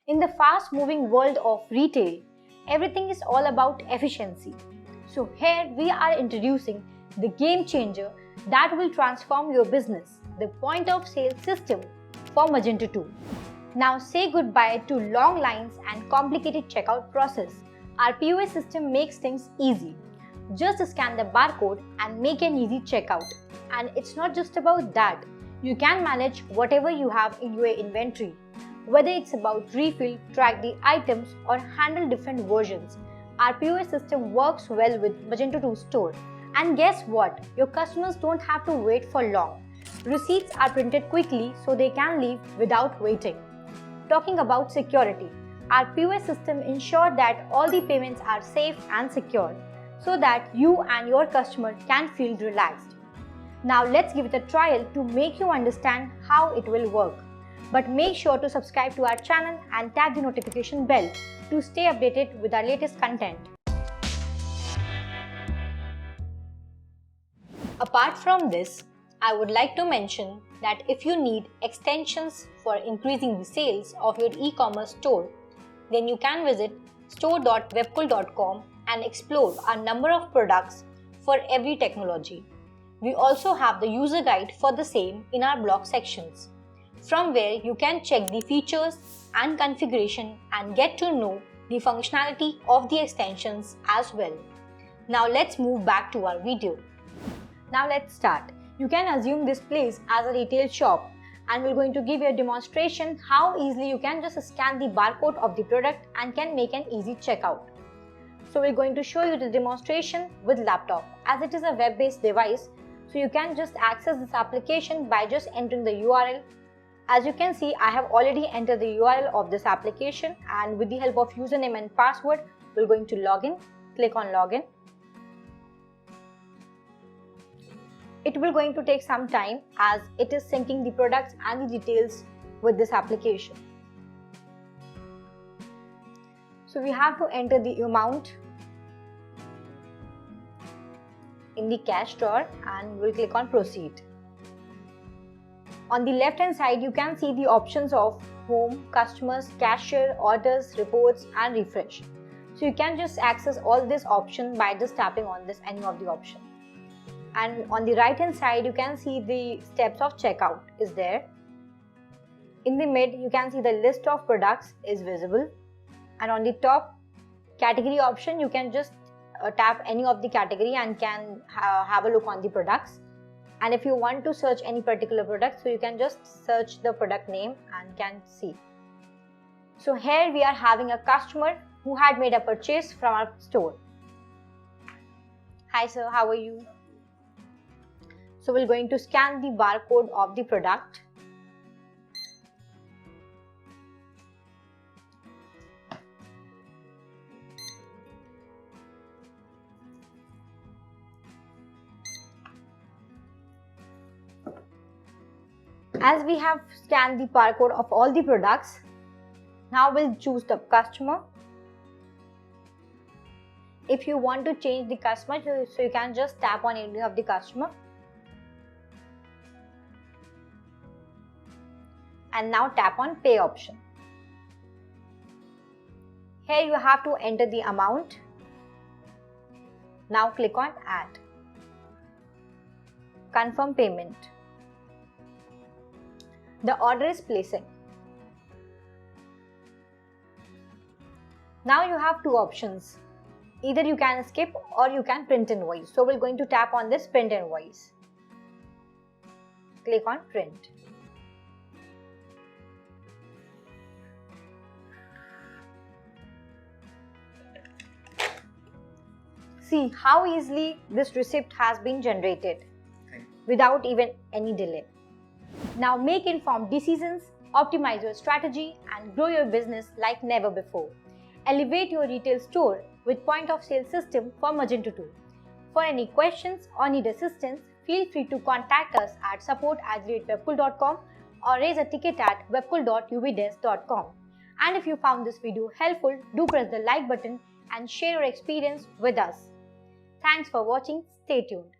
In the fast-moving world of retail, everything is all about efficiency. So here we are introducing the game changer that will transform your business, the point of sale system for Magento 2. Now say goodbye to long lines and complicated checkout process. Our POS system makes things easy. Just scan the barcode and make an easy checkout. And it's not just about that. You can manage whatever you have in your inventory. Whether it's about refill, track the items, or handle different versions, our POS system works well with Magento 2 Store. And guess what? Your customers don't have to wait for long. Receipts are printed quickly so they can leave without waiting. Talking about security, our POS system ensures that all the payments are safe and secure so that you and your customer can feel relaxed. Now let's give it a trial to make you understand how it will work. But make sure to subscribe to our channel and tap the notification bell to stay updated with our latest content. Apart from this, I would like to mention that if you need extensions for increasing the sales of your e-commerce store, then you can visit store.webkul.com and explore a number of products for every technology. We also have the user guide for the same in our blog sections, from where you can check the features and configuration and get to know the functionality of the extensions as well. Now let's move back to our video. Now let's start. You can assume this place as a retail shop, and we're going to give you a demonstration how easily you can just scan the barcode of the product and can make an easy checkout. So we're going to show you the demonstration with laptop, as it is a web-based device. So you can just access this application by just entering the URL. As you can see, I have already entered the URL of this application, and with the help of username and password, we're going to log in. Click on login. It will going to take some time as it is syncing the products and the details with this application. So we have to enter the amount in the cash drawer and we'll click on proceed. On the left hand side, you can see the options of home, customers, cashier, orders, reports and refresh. So you can just access all this option by just tapping on this any of the option. And on the right hand side, you can see the steps of checkout is there. In the mid, you can see the list of products is visible. And on the top category option, you can just tap any of the category and can have a look on the products. And if you want to search any particular product, so you can just search the product name and can see. So here we are having a customer who had made a purchase from our store. Hi sir, how are you? So we're going to scan the barcode of the product. As we have scanned the barcode of all the products, now we'll choose the customer. If you want to change the customer, so you can just tap on any of the customer. And now tap on pay option. Here you have to enter the amount. Now click on add. Confirm payment. The order is placing. Now you have two options. Either you can skip or you can print invoice. So we're going to tap on this print invoice. Click on print. See how easily this receipt has been generated without even any delay. Now make informed decisions, optimize your strategy and grow your business like never before. Elevate your retail store with point of sale system for Magento 2. For any questions or need assistance, feel free to contact us at support@webkul.com or raise a ticket at webkul.ubdesk.com. And if you found this video helpful, do press the like button and share your experience with us. Thanks for watching. Stay tuned.